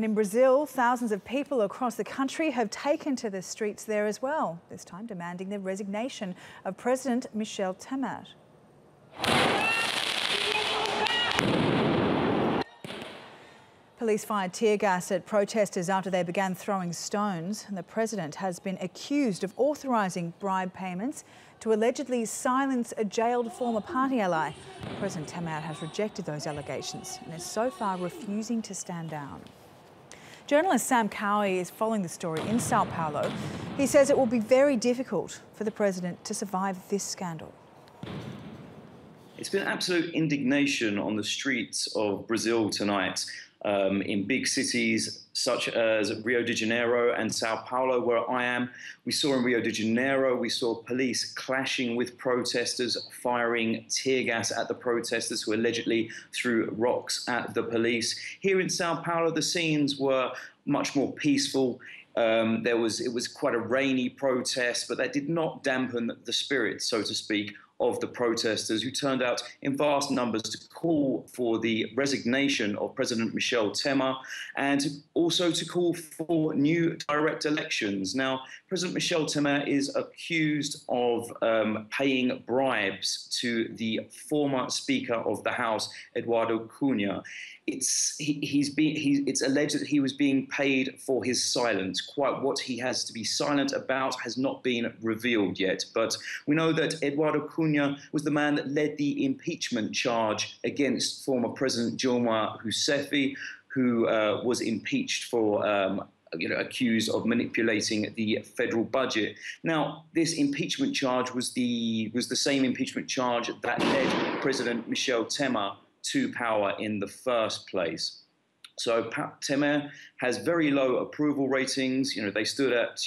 And in Brazil, thousands of people across the country have taken to the streets there as well, this time demanding the resignation of President Michel Temer. Police fired tear gas at protesters after they began throwing stones, and the president has been accused of authorising bribe payments to allegedly silence a jailed former party ally. President Temer has rejected those allegations and is so far refusing to stand down. Journalist Sam Cowie is following the story in Sao Paulo. He says it will be very difficult for the president to survive this scandal. It's been absolute indignation on the streets of Brazil tonight. In big cities such as Rio de Janeiro and Sao Paulo, where I am. We saw in Rio de Janeiro, we saw police clashing with protesters, firing tear gas at the protesters who allegedly threw rocks at the police. Here in Sao Paulo, the scenes were much more peaceful. It was quite a rainy protest, but that did not dampen the spirit, so to speak, of the protesters, who turned out in vast numbers to call for the resignation of President Michel Temer and also to call for new direct elections. Now, President Michel Temer is accused of paying bribes to the former Speaker of the House, Eduardo Cunha. It's alleged that he was being paid for his silence. Quite what he has to be silent about has not been revealed yet. But we know that Eduardo Cunha was the man that led the impeachment charge against former President Dilma Rousseff, who was impeached for accused of manipulating the federal budget. Now, this impeachment charge was the same impeachment charge that led President Michel Temer to power in the first place. So Temer has very low approval ratings. They stood at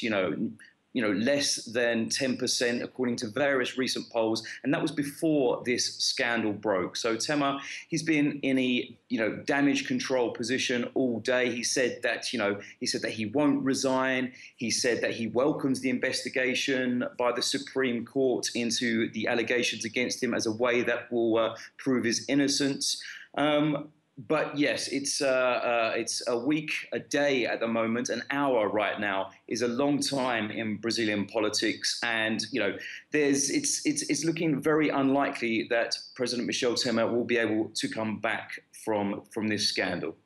less than 10% according to various recent polls, and that was before this scandal broke. So Temer, he's been in a damage control position all day. He said that he won't resign. He said that he welcomes the investigation by the Supreme Court into the allegations against him as a way that will prove his innocence. But yes, it's a week, a day at the moment. An hour right now is a long time in Brazilian politics, and it's looking very unlikely that President Michel Temer will be able to come back from this scandal.